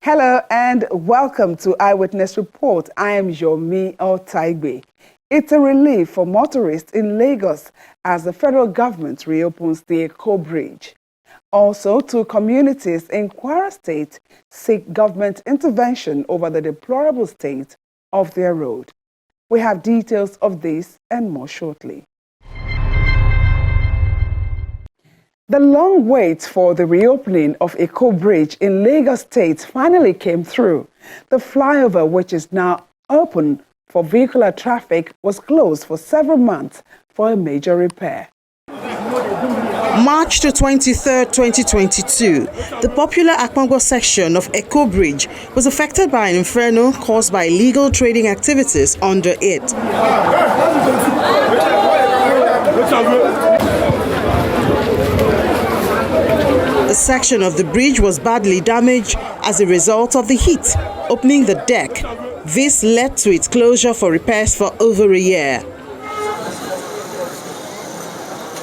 Hello and welcome to Eyewitness Report. I am Yomi Otaigbe. It's a relief for motorists in Lagos as the federal government reopens the Eko Bridge. Also, two communities in Kwara State seek government intervention over the deplorable state of their road. We have details of this and more shortly. The long wait for the reopening of Eko Bridge in Lagos State finally came through. The flyover, which is now open for vehicular traffic, was closed for several months for a major repair. March the 23rd, 2022, the popular Apongbon section of Eko Bridge was affected by an inferno caused by illegal trading activities under it. The section of the bridge was badly damaged as a result of the heat, opening the deck. This led to its closure for repairs for over a year.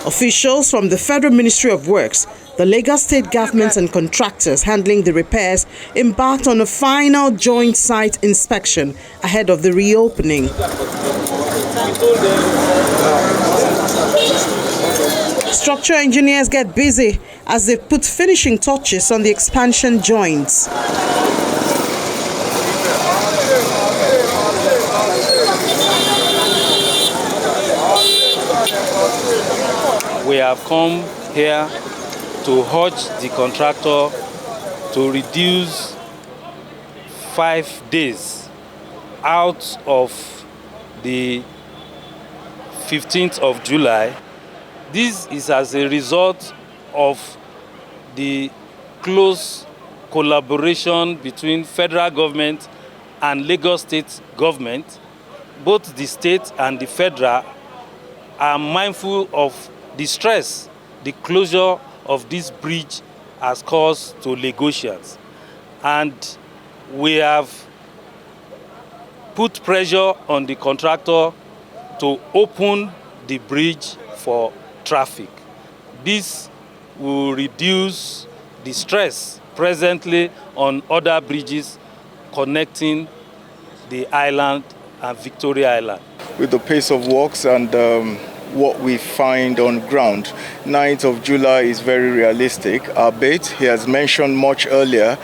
Officials from the Federal Ministry of Works, the Lagos State government and contractors handling the repairs embarked on a final joint site inspection ahead of the reopening. Structural engineers get busy as they put finishing touches on the expansion joints. We have come here to urge the contractor to reduce 5 days out of the 15th of July. This is as a result of the close collaboration between federal government and Lagos State government. Both the state and the federal are mindful of the stress the closure of this bridge has caused to Lagosians. And we have put pressure on the contractor to open the bridge for traffic. This will reduce the stress presently on other bridges connecting the island and Victoria Island. With the pace of works and what we find on ground, 9th of July is very realistic. Albeit, he has mentioned much earlier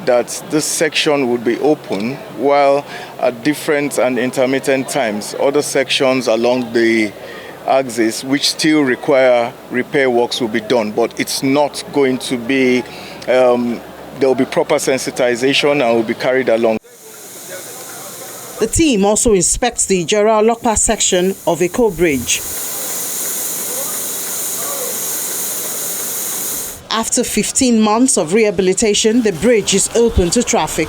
that this section would be open, while at different and intermittent times, other sections along the axis which still require repair works will be done, but it's not going to be, there will be proper sensitization and will be carried along. The team also inspects the Jara-Olokpa section of Eko Bridge. After 15 months of rehabilitation, the bridge is open to traffic.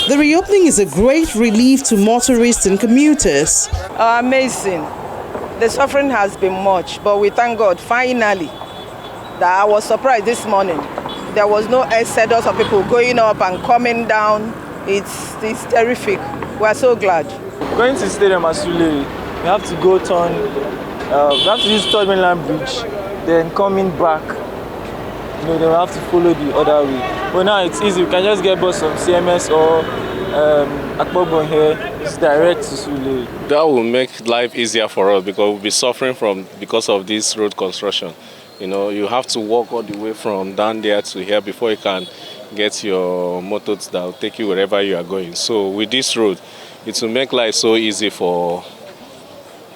The reopening is a great relief to motorists and commuters. Amazing. The suffering has been much, but we thank God finally that I was surprised this morning. There was no exodus of people going up and coming down. It's terrific. We are so glad. Going to the stadium at Sule, we have to go turn, we have to use Third Mainland Bridge, then coming back. Then we have to follow the other way. But now it's easy. We can just get bus from CMS or Apongbon here. It's direct to Sule. That will make life easier for us because we'll be suffering because of this road construction. You know, you have to walk all the way from down there to here before you can get your motors that will take you wherever you are going. So with this road, it will make life so easy for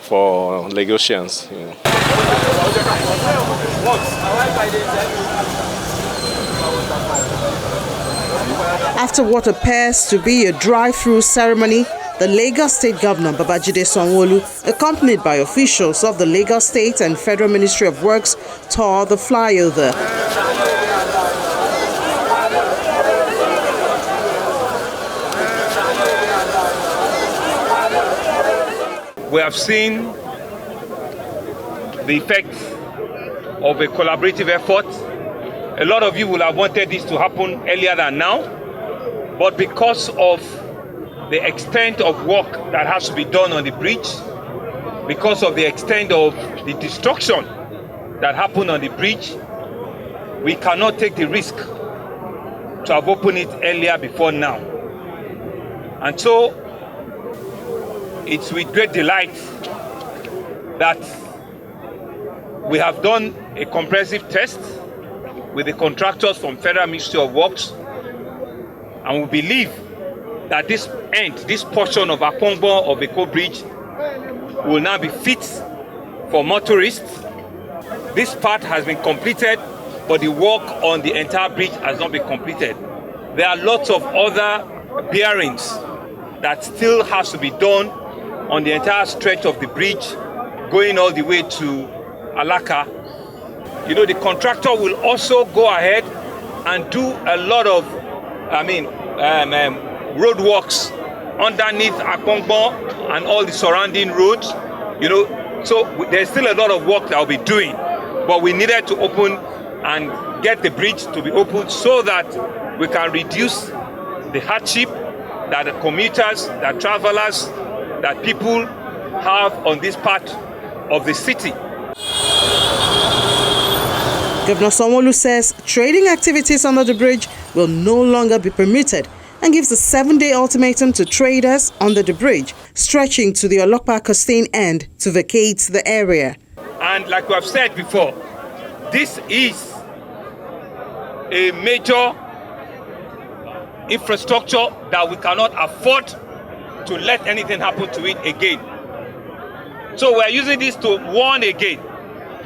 Lagosians. You know. after what appears to be a drive-through ceremony, the Lagos State Governor Babajide Sanwo-Olu, accompanied by officials of the Lagos State and Federal Ministry of Works, tore the flyover. We have seen the effects of a collaborative effort. A lot of you will have wanted this to happen earlier than now, but because of the extent of work that has to be done on the bridge, because of the extent of the destruction that happened on the bridge, we cannot take the risk to have opened it earlier before now. And so, it's with great delight that we have done a comprehensive test with the contractors from Federal Ministry of Works, and we believe that this portion of Apongbon of Eko Bridge will now be fit for motorists. This part has been completed, but the work on the entire bridge has not been completed. There are lots of other bearings that still has to be done on the entire stretch of the bridge, going all the way to Alaka. You know, the contractor will also go ahead and do a lot of, road works underneath Apongbon and all the surrounding roads. You know, so there's still a lot of work that we'll be doing, but we needed to open and get the bridge to be opened so that we can reduce the hardship that the commuters, that travelers, that people have on this part of the city. Governor Sanwo-Olu says trading activities under the bridge will no longer be permitted and gives a 7-day ultimatum to traders under the bridge, stretching to the Olokpa-Costain end to vacate the area. And like we have said before, this is a major infrastructure that we cannot afford to let anything happen to it again. So we are using this to warn again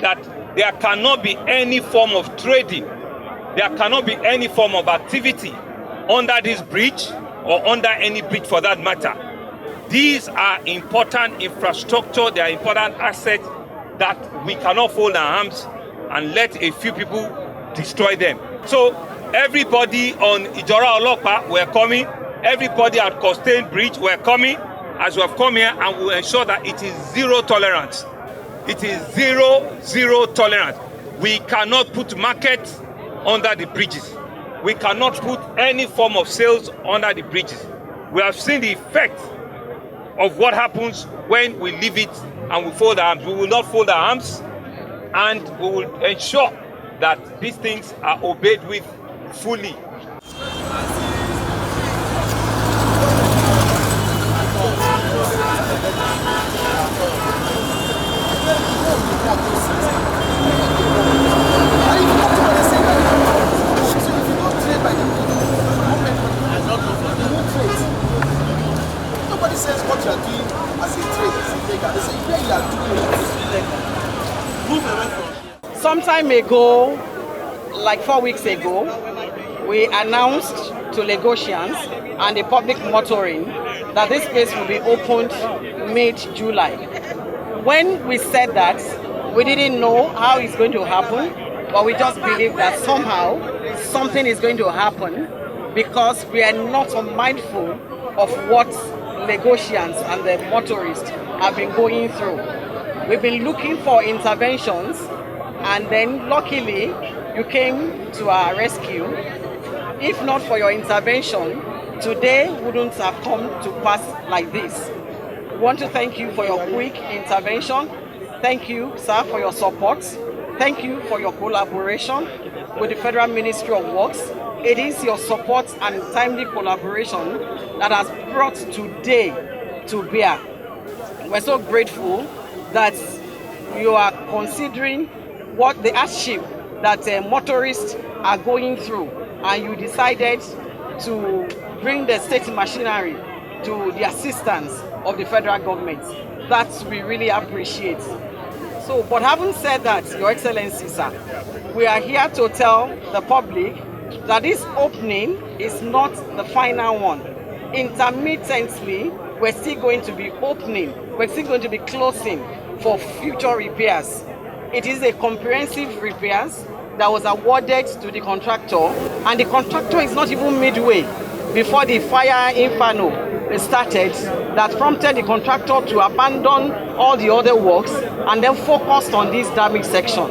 that there cannot be any form of trading, there cannot be any form of activity under this bridge or under any bridge for that matter. These are important infrastructure, they are important assets that we cannot fold our arms and let a few people destroy them. So everybody on Ijora Olokpa were coming, everybody at Costain Bridge were coming, as we have come here, and we will ensure that it is zero tolerance. It is zero tolerance. We cannot put markets under the bridges. We cannot put any form of sales under the bridges. We have seen the effect of what happens when we leave it and we fold our arms. We will not fold our arms, and we will ensure that these things are obeyed with fully. Nobody says what you are doing as a trade is illegal. They say where you are doing it is illegal. Move away from here. Some time ago, like 4 weeks ago, we announced to Lagosians and the public motoring that this place will be opened mid-July. When we said that, we didn't know how it's going to happen, but we just believe that somehow something is going to happen because we are not mindful of what Lagosians and the motorists have been going through. We've been looking for interventions, and then luckily you came to our rescue. If not for your intervention, today wouldn't have come to pass like this. We want to thank you for your quick intervention. Thank you, sir, for your support. Thank you for your collaboration with the Federal Ministry of Works. It is your support and timely collaboration that has brought today to bear. We're so grateful that you are considering what the hardship that motorists are going through, and you decided to bring the state machinery to the assistance of the federal government. That we really appreciate. So, but having said that, Your Excellency, sir, we are here to tell the public that this opening is not the final one. Intermittently, we're still going to be opening, we're still going to be closing for future repairs. It is a comprehensive repairs that was awarded to the contractor, and the contractor is not even midway before the fire inferno started that prompted the contractor to abandon all the other works and then focused on this damaged section.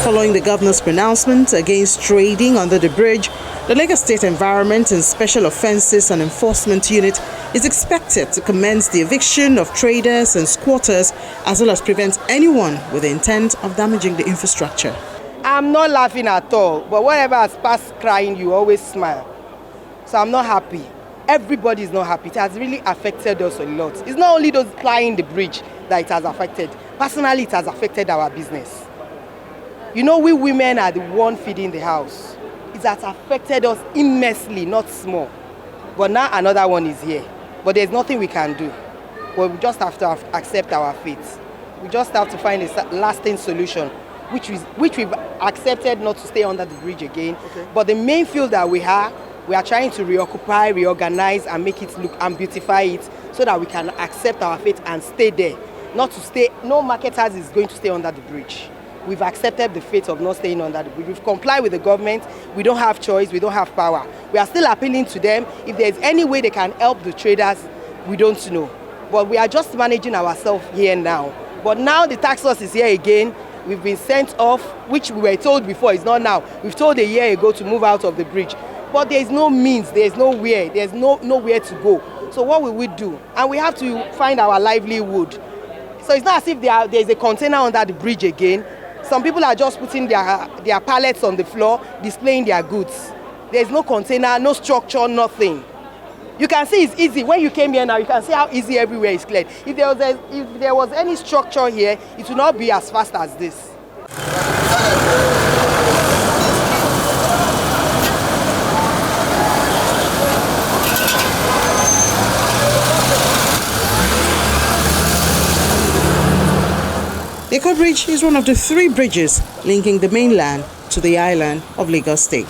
Following the governor's pronouncement against trading under the bridge, the Lagos State Environment and Special Offences and Enforcement Unit is expected to commence the eviction of traders and squatters, as well as prevent anyone with the intent of damaging the infrastructure. I'm not laughing at all, but whatever has passed crying, you always smile. So I'm not happy. Everybody is not happy. It has really affected us a lot. It's not only those plying the bridge that it has affected. Personally, it has affected our business. You know, we women are the one feeding the house. It has affected us immensely, not small. But now another one is here. But there's nothing we can do. But we just have to accept our fate. We just have to find a lasting solution, which we've accepted not to stay under the bridge again. Okay. But the main field that we are trying to reoccupy, reorganize, and make it look and beautify it so that we can accept our fate and stay there. Not to stay, no marketers is going to stay under the bridge. We've accepted the fate of not staying under the bridge. We've complied with the government. We don't have choice. We don't have power. We are still appealing to them. If there's any way they can help the traders, we don't know. But we are just managing ourselves here now. But now the task force is here again. We've been sent off, which we were told before, it's not now. We've told a year ago to move out of the bridge. But there's no means, there's nowhere to go. So what will we do? And we have to find our livelihood. So it's not as if there's a container under the bridge again. Some people are just putting their pallets on the floor, displaying their goods. There's no container, no structure, nothing. You can see it's easy. When you came here now, you can see how easy everywhere is cleared. If there was any structure here, it would not be as fast as this. Eko Bridge is one of the 3 bridges linking the mainland to the island of Lagos State.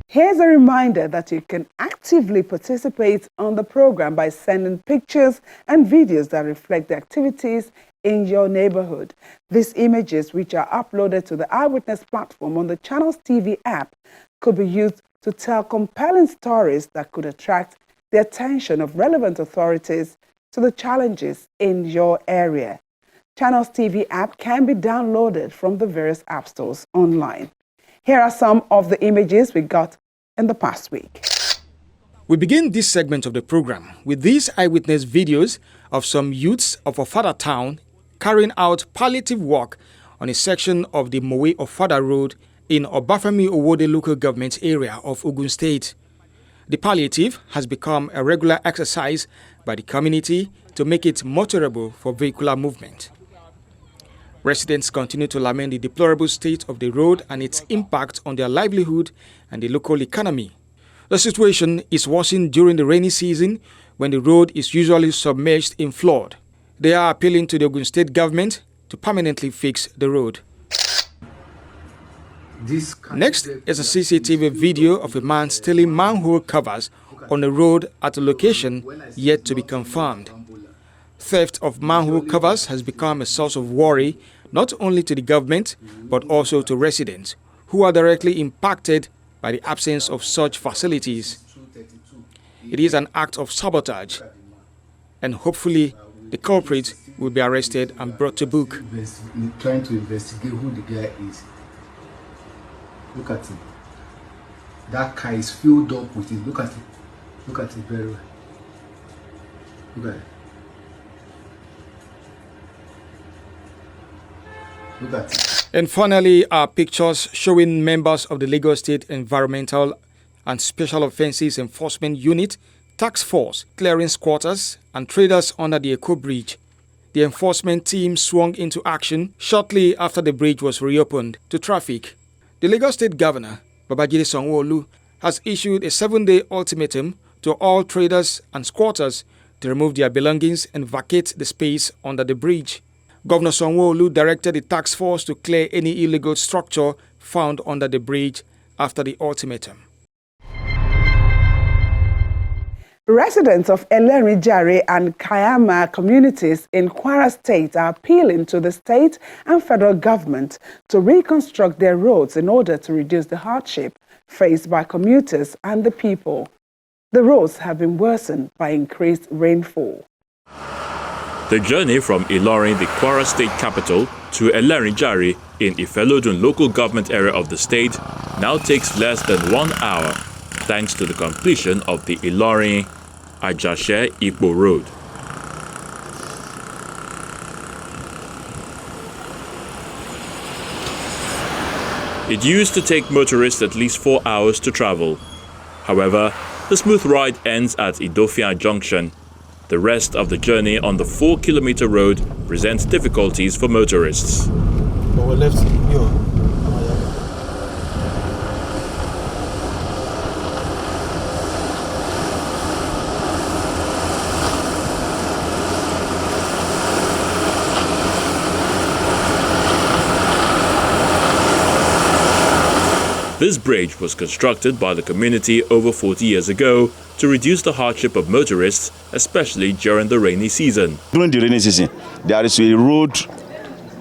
Here's a reminder that you can actively participate on the program by sending pictures and videos that reflect the activities in your neighborhood. These images, which are uploaded to the Eyewitness platform on the Channels TV app, could be used to tell compelling stories that could attract the attention of relevant authorities to the challenges in your area. Channels TV app can be downloaded from the various app stores online. Here are some of the images we got in the past week. We begin this segment of the program with these eyewitness videos of some youths of Ofada town carrying out palliative work on a section of the Mowe Ofada Road in Obafemi Owode local government area of Ogun State. The palliative has become a regular exercise by the community to make it motorable for vehicular movement. Residents continue to lament the deplorable state of the road and its impact on their livelihood and the local economy. The situation is worsened during the rainy season when the road is usually submerged in flood. They are appealing to the Ogun State government to permanently fix the road. Next is a CCTV video of a man stealing manhole covers on the road at a location yet to be confirmed. Theft of manhole covers has become a source of worry not only to the government but also to residents who are directly impacted by the absence of such facilities. It is an act of sabotage, and hopefully the culprit will be arrested and brought to book. Trying to investigate who the guy is. Look at him. That car is filled up with it. Look at it. Look at it very well. Look at it. Look at it. And finally, are pictures showing members of the Lagos State Environmental and Special Offences Enforcement Unit Task Force clearing squatters and traders under the Eko Bridge. The enforcement team swung into action shortly after the bridge was reopened to traffic. The Lagos State Governor, Babajide Sanwo-Olu, has issued a 7-day ultimatum to all traders and squatters to remove their belongings and vacate the space under the bridge. Governor Sanwo-Olu directed the task force to clear any illegal structure found under the bridge after the ultimatum. Residents of Kishi-Kaiama and Kishi-Kaiama communities in Kwara State are appealing to the state and federal government to reconstruct their roads in order to reduce the hardship faced by commuters and the people. The roads have been worsened by increased rainfall. The journey from Ilorin, the Kwara State capital, to Kishi-Kaiama in Ifelodun local government area of the state now takes less than 1 hour, thanks to the completion of the Ilorin-Ajashe-Ipo road. It used to take motorists at least 4 hours to travel. However, the smooth ride ends at Idofia Junction. The rest of the journey on the 4-kilometer road presents difficulties for motorists. This bridge was constructed by the community over 40 years ago to reduce the hardship of motorists, especially during the rainy season. During the rainy season, there is a road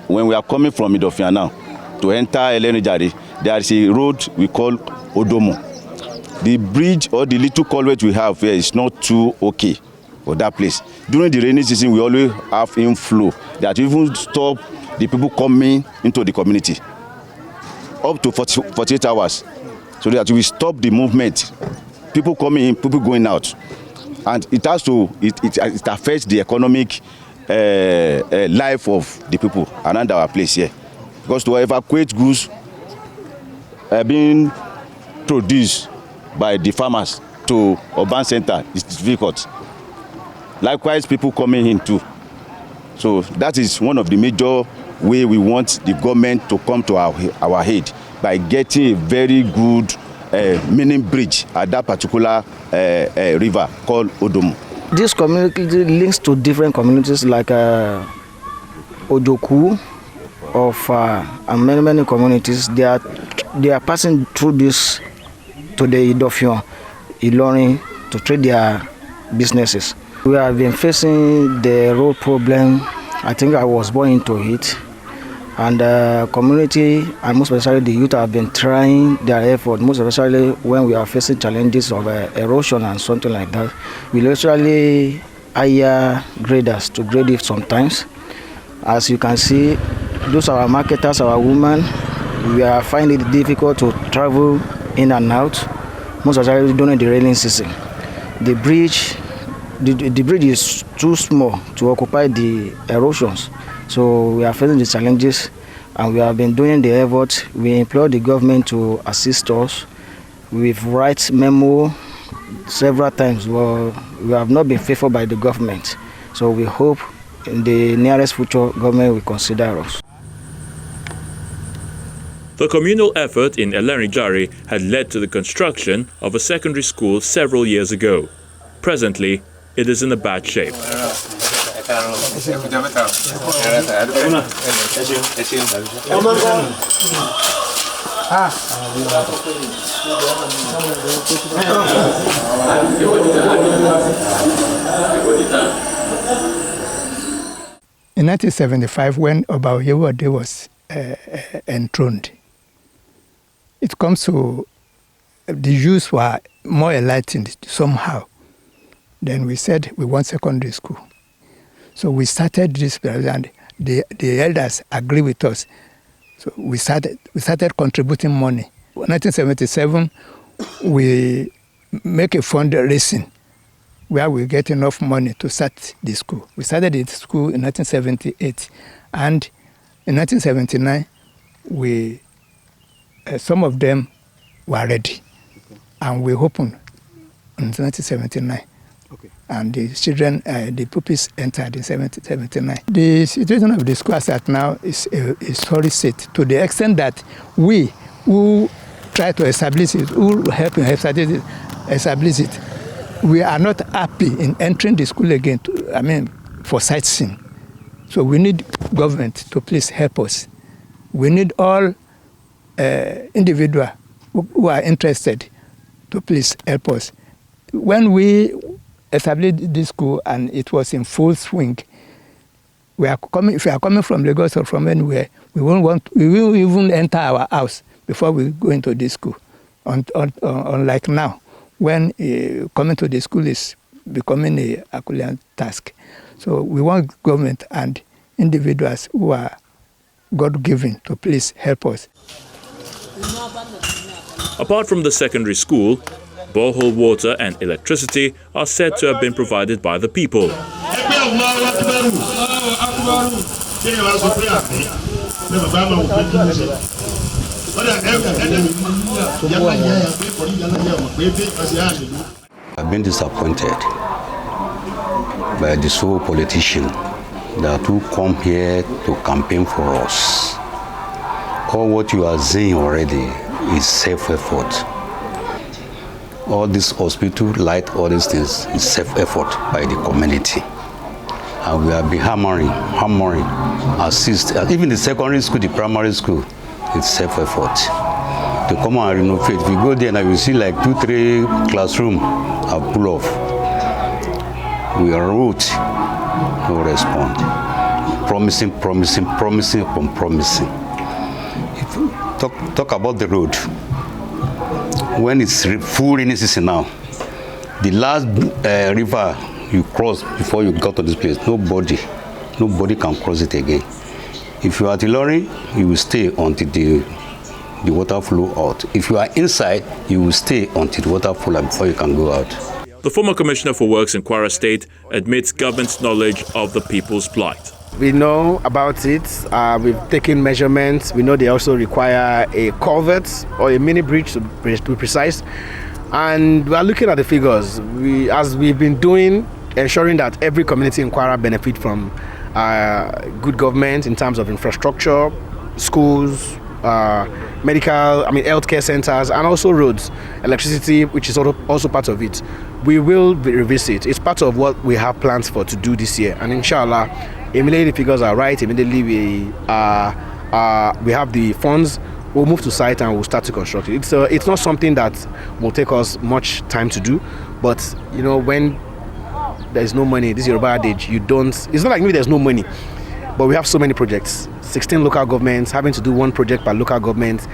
when we are coming from Idofia now to enter Kishi-Kaiama. There is a road we call Odomo. The bridge or the little culvert we have here is not too okay for that place. During the rainy season, we always have inflow that even stop the people coming into the community up to 48 hours, so that we stop the movement. People coming in, people going out, and it has to it affects the economic life of the people around our place here, because to evacuate goods being produced by the farmers to urban center is difficult. Likewise, people coming in too. So that is one of the major way we want the government to come to our aid, by getting a very good mini bridge at that particular river called Odomo. This community links to different communities like Ojoku and many communities. They are passing through this to the Idofia, Ilorin, to trade their businesses. We have been facing the road problem. I think I was born into it. And the community, and most especially the youth, have been trying their effort, most especially when we are facing challenges of erosion and something like that. We literally hire graders to grade it sometimes. As you can see, those are our marketers, our women. We are finding it difficult to travel in and out, most especially during the rainy season. The bridge is too small to occupy the erosions. So we are facing the challenges, and we have been doing the effort. We implore the government to assist us. We've written memo several times, but we have not been favored by the government. So we hope in the nearest future government will consider us. The communal effort in Kishi-Kaiama had led to the construction of a secondary school several years ago. Presently, it is in a bad shape. In 1975, when Oba Oyewode was enthroned, it comes to the youths were more enlightened somehow. Then we said we want secondary school. So we started this, and the elders agree with us. So we started contributing money. In 1977, we make a fundraising where we get enough money to start the school. We started the school in 1978, and in 1979, some of them were ready, and we opened in 1979. Okay. And the children, the pupils entered in 1979. The situation of the school as at now is sorry set, to the extent that we who try to establish it, who help establish it. We are not happy in entering the school again, for sightseeing. So we need government to please help us. We need all individuals who are interested to please help us. When we established this school and it was in full swing, if we are coming from Lagos or from anywhere, we won't even enter our house before we go into this school. Unlike now, when coming to the school is becoming a Herculean task. So we want government and individuals who are God-given to please help us. Apart from the secondary school, borehole water and electricity are said to have been provided by the people. I've been disappointed by the sole politician that who come here to campaign for us. All what you are saying already is self-effort. All this hospital, light, all these things is self-effort by the community. And we have been hammering, assist. Even the secondary school, the primary school, it's self-effort. To come and renovate, if you go there now, you see like 2-3 classrooms are full off. We are wrote, no response. Promising upon promising. If you talk about the road, when it's full rainy season now, the last river you cross before you got to this place, nobody can cross it again. If you are at the lorry, you will stay until the water flow out. If you are inside, you will stay until the water flow out before you can go out. The former Commissioner for Works in Kwara State admits government's knowledge of the people's plight. We know about it. We've taken measurements. We know they also require a culvert or a mini bridge to be precise. And we are looking at the figures. As we've been doing, ensuring that every community in Kwara benefit from good government in terms of infrastructure, schools, healthcare centers, and also roads, electricity, which is also part of it. We will revisit. It's part of what we have plans for to do this year. And inshallah, immediately the figures are right. Immediately we have the funds. We'll move to site and we'll start to construct it. It's not something that will take us much time to do, but when there's no money, this is Yoruba adage, it's not like maybe there's no money, but we have so many projects, 16 local governments, having to do one project per local government.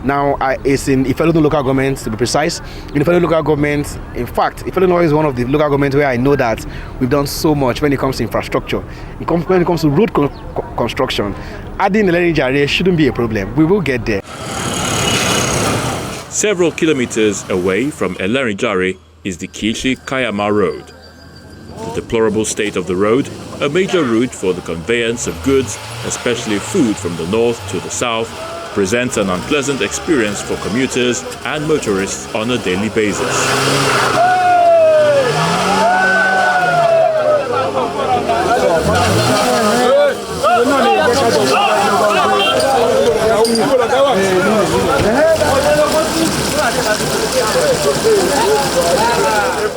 Now it's in Ifelodun local government, to be precise. In Ifelodun local government, in fact, Ifelodun is one of the local governments where I know that we've done so much when it comes to infrastructure. When it comes to road construction, adding Elenijare shouldn't be a problem. We will get there. Several kilometers away from Elenijare is the Kishi-Kaiama road. The deplorable state of the road, a major route for the conveyance of goods, especially food from the north to the south, presents an unpleasant experience for commuters and motorists on a daily basis.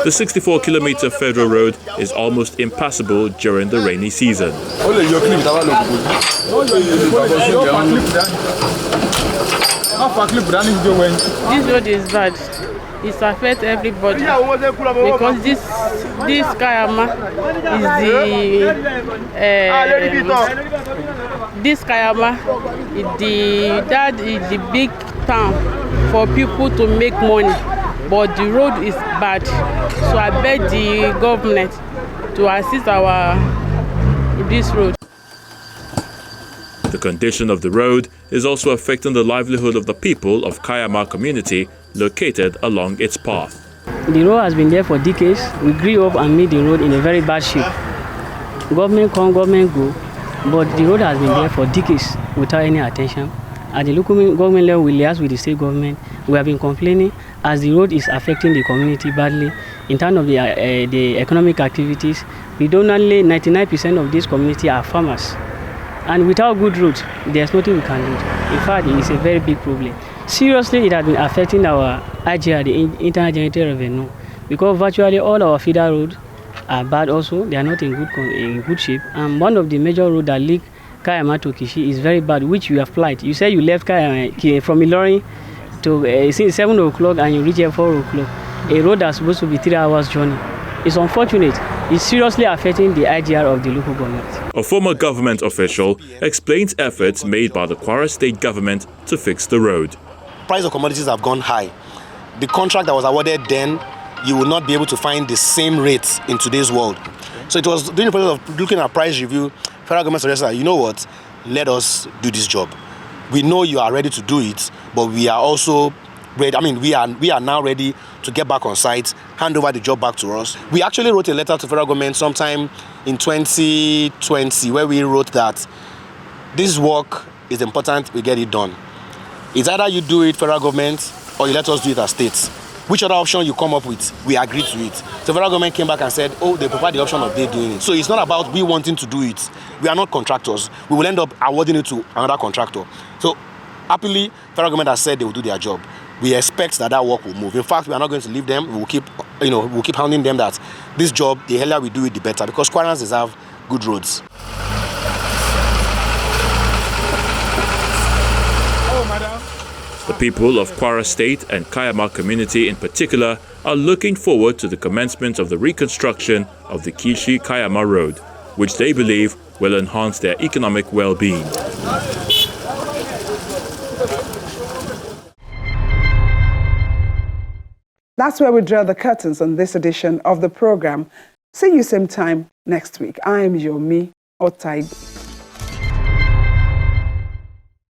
The 64-kilometer federal road is almost impassable during the rainy season. This road is bad. It affects everybody because this Kaiama is the big town for people to make money, but the road is bad. So I beg the government to assist this road. The condition of the road is also affecting the livelihood of the people of Kaiama community located along its path. The road has been there for decades. We grew up and made the road in a very bad shape. Government come, government go, but the road has been there for decades without any attention. At the local government level, we liaise with the state government. We have been complaining as the road is affecting the community badly in terms of the economic activities. Predominantly, 99% of this community are farmers. And without good roads, there's nothing we can do. In fact, it's a very big problem. Seriously, it has been affecting our IGR, the internal generated revenue, because virtually all our feeder roads are bad also. They are not in good shape. And one of the major roads that link Kaiama to Kishi is very bad, which you have applied. You said you left Kaiama from Ilorin to 7 o'clock and you reach here 4 o'clock. A road that's supposed to be 3 hours journey. It's unfortunate. It's seriously affecting the IGR of the local government. A former government official explains efforts made by the Kwara state government to fix the road. Price of commodities have gone high. The contract that was awarded then, you will not be able to find the same rates in today's world. So it was during the process of looking at price review, federal government suggested, you know what, let us do this job. We know you are ready to do it, but we are also ready. I mean, we are now ready to get back on site, hand over the job back to us. We actually wrote a letter to federal government sometime in 2020 where we wrote that this work is important, we get it done. It's either you do it, federal government, or you let us do it as states. Which other option you come up with, we agree to it. So federal government came back and said, oh, they prefer the option of they doing it. So it's not about we wanting to do it. We are not contractors. We will end up awarding it to another contractor. So happily, federal government has said they will do their job. We expect that work will move. In fact, we are not going to leave them. We will keep hounding them that this job, the earlier we do it, the better, because Kwarans deserve good roads. The people of Kwara State and Kaiama community in particular are looking forward to the commencement of the reconstruction of the Kishi-Kaiama road, which they believe will enhance their economic well-being. That's where we draw the curtains on this edition of the program. See you same time next week. I am Yomi Otaibe.